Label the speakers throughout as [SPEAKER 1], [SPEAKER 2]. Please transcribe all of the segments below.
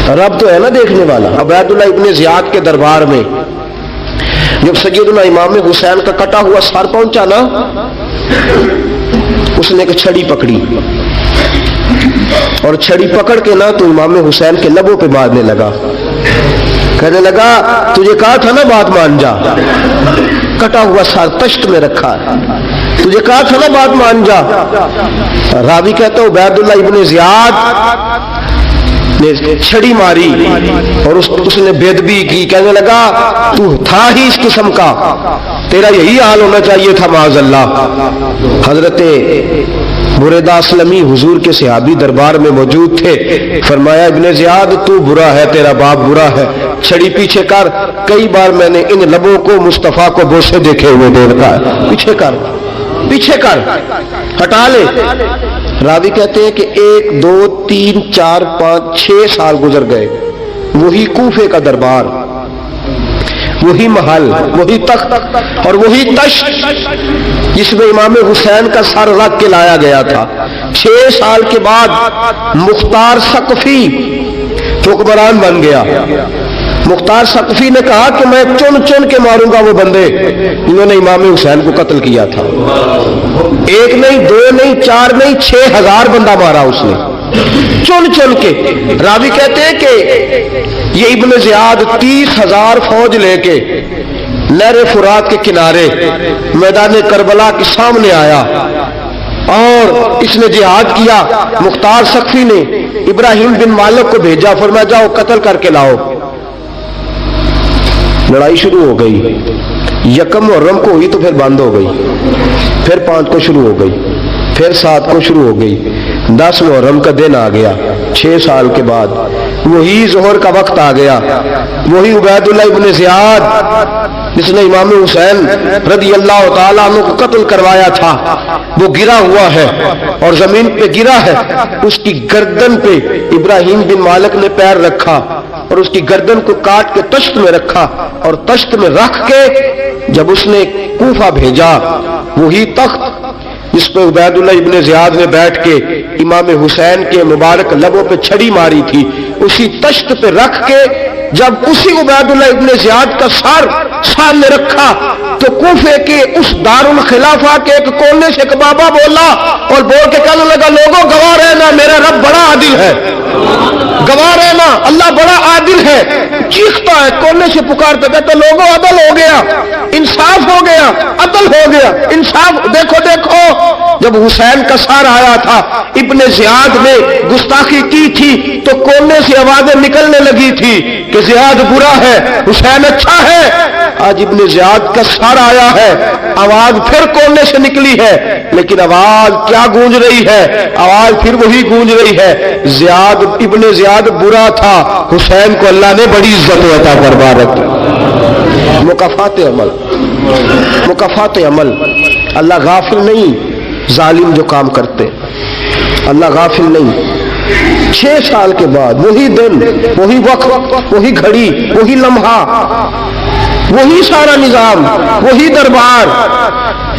[SPEAKER 1] رب تو ہے نا دیکھنے والا۔ عبیداللہ ابن زیاد کے دربار میں جب سیدنا امام حسین کا کٹا ہوا سر پہنچا نا، اس نے ایک چھڑی پکڑی اور چھڑی پکڑ کے نا تو امام حسین کے لبوں پہ مارنے لگا، کہنے لگا تجھے کہا تھا نا بات مان جا، کٹا ہوا سر تشت میں رکھا، تجھے کہا تھا نا بات مان جا۔ راوی کہتا ہے عبیداللہ ابن زیاد نے چھڑی ماری اور اس نے بے ادبی کی، کہنے لگا تو تھا ہی اس قسم کا، تیرا یہی حال ہونا چاہیے تھا معاذ اللہ۔ حضرت بریدہ اسلمی حضور کے صحابی دربار میں موجود تھے، فرمایا ابن زیاد تو برا ہے، تیرا باپ برا ہے، چھڑی پیچھے کر۔ کئی بار میں نے ان لبوں کو مصطفیٰ کو بوسے دیکھے ہوئے دیکھا ہے، پیچھے کر، پیچھے کر، ہٹا لے۔ راوی کہتے ہیں کہ 1 2 3 4 5 6 سال گزر گئے، وہی کوفے کا دربار، وہی محل، وہی تخت اور وہی تشت جس میں امام حسین کا سر رکھ کے لایا گیا تھا۔ 6 سال کے بعد مختار ثقفی حکمران بن گیا۔ مختار ثقفی نے کہا کہ میں چن چن کے ماروں گا وہ بندے جنہوں نے امام حسین کو قتل کیا تھا۔ 1 نہیں 2 نہیں 4 نہیں 6000 بندہ مارا اس نے، چن چن کے۔ راوی کہتے ہیں کہ یہ ابن زیاد 30,000 فوج لے کے نہر فرات کے کنارے میدان کربلا کے سامنے آیا اور اس نے جہاد کیا۔ مختار ثقفی نے ابراہیم بن مالک کو بھیجا، فرمایا جاؤ قتل کر کے لاؤ۔ لڑائی شروع ہو گئی، 1 محرم کو ہوئی تو پھر بند ہو گئی، پھر 5 کو شروع ہو گئی، پھر 7 کو شروع ہو گئی، 10 محرم کا دن آ گیا۔ 6 سال کے بعد وہی ظہر کا وقت آ گیا، وہی عبیداللہ ابن زیاد جس نے امام حسین رضی اللہ تعالیٰ عنہ کو قتل کروایا تھا، وہ گرا ہوا ہے اور زمین پہ گرا ہے۔ اس کی گردن پہ ابراہیم بن مالک نے پیر رکھا اور اس کی گردن کو کاٹ کے تشت میں رکھا، اور تشت میں رکھ کے جب اس نے کوفہ بھیجا، وہی تخت جس پہ عبیداللہ ابن زیاد نے بیٹھ کے امام حسین کے مبارک لبوں پہ چھڑی ماری تھی، اسی تشت پہ رکھ کے جب اسی عبیداللہ ابن زیاد کا سر سامنے رکھا تو کوفے کے اس دارالخلافہ کے ایک کونے سے ایک بابا بولا اور بول کے کہنے لگا لوگوں گواہ رہنا میرا رب بڑا عادل ہے، گواہ رہنا اللہ بڑا عادل ہے۔ چیختا ہے کونے سے پکارتا کہتا لوگوں عدل ہو گیا، انصاف ہو گیا، عدل ہو گیا، انصاف۔ دیکھو دیکھو جب حسین کا سر آیا تھا، ابن زیاد نے گستاخی کی تھی تو کونے سے آوازیں نکلنے لگی تھی کہ زیاد برا ہے حسین اچھا ہے۔ آج ابن زیاد کا سر آیا ہے، آواز پھر کونے سے نکلی ہے، لیکن آواز کیا گونج رہی ہے؟ آواز پھر وہی گونج رہی ہے، زیاد ابن زیاد برا تھا، حسین کو اللہ نے بڑی عزت عطا فرما رکھی۔ مکافات عمل، مکافات عمل، اللہ غافل نہیں ظالم جو کام کرتے، اللہ غافل نہیں۔ 6 سال کے بعد وہی دن، وہی وقت، وہی گھڑی، وہی لمحہ، وہی سارا نظام، وہی دربار۔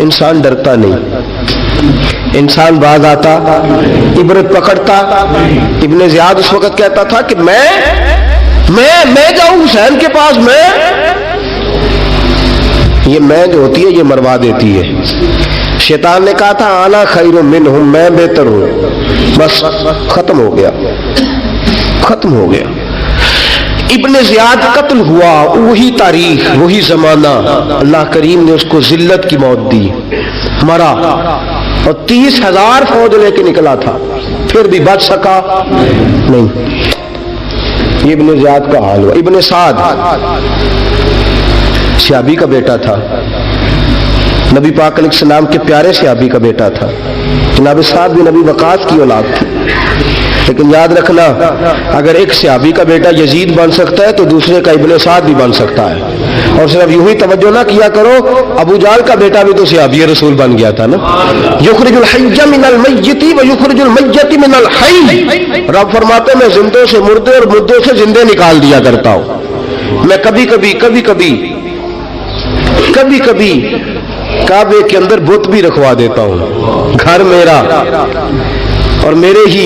[SPEAKER 1] انسان ڈرتا نہیں، انسان باز آتا، عبرت پکڑتا۔ ابن زیاد اس وقت کہتا تھا کہ میں جاؤں حسین کے پاس، یہ میں جو ہوتی ہے یہ مروا دیتی ہے۔ شیطان نے کہا تھا انا خیر منہم، میں بہتر ہوں، بس ختم ہو گیا، ختم ہو گیا۔ ابن زیاد قتل ہوا، وہی تاریخ، وہی زمانہ، اللہ کریم نے اس کو ذلت کی موت دی، مرا، اور 30,000 فوج لے کے نکلا تھا، پھر بھی بچ سکا نہیں۔ یہ ابن زیاد کا حال ہوا۔ ابن سعد صحابی کا بیٹا تھا، نبی پاک علیہ السلام کے پیارے صحابی کا بیٹا تھا، جناب سعد بن نبی وقاص کی اولاد تھی۔ لیکن یاد رکھنا اگر ایک صحابی کا بیٹا یزید بن سکتا ہے تو دوسرے کا ابن سعد بھی بن سکتا ہے۔ اور صرف یوں ہی توجہ نہ کیا کرو، ابو جہل کا بیٹا بھی تو صحابی رسول بن گیا تھا نا۔ یخرج الحی من المیت ویخرج المیت من الحی، رب فرماتے ہیں میں زندوں سے مردے اور مردوں سے زندے نکال دیا کرتا ہوں۔ میں کبھی کبھی کعبے کے اندر بت بھی رکھوا دیتا ہوں، گھر میرا اور میرے ہی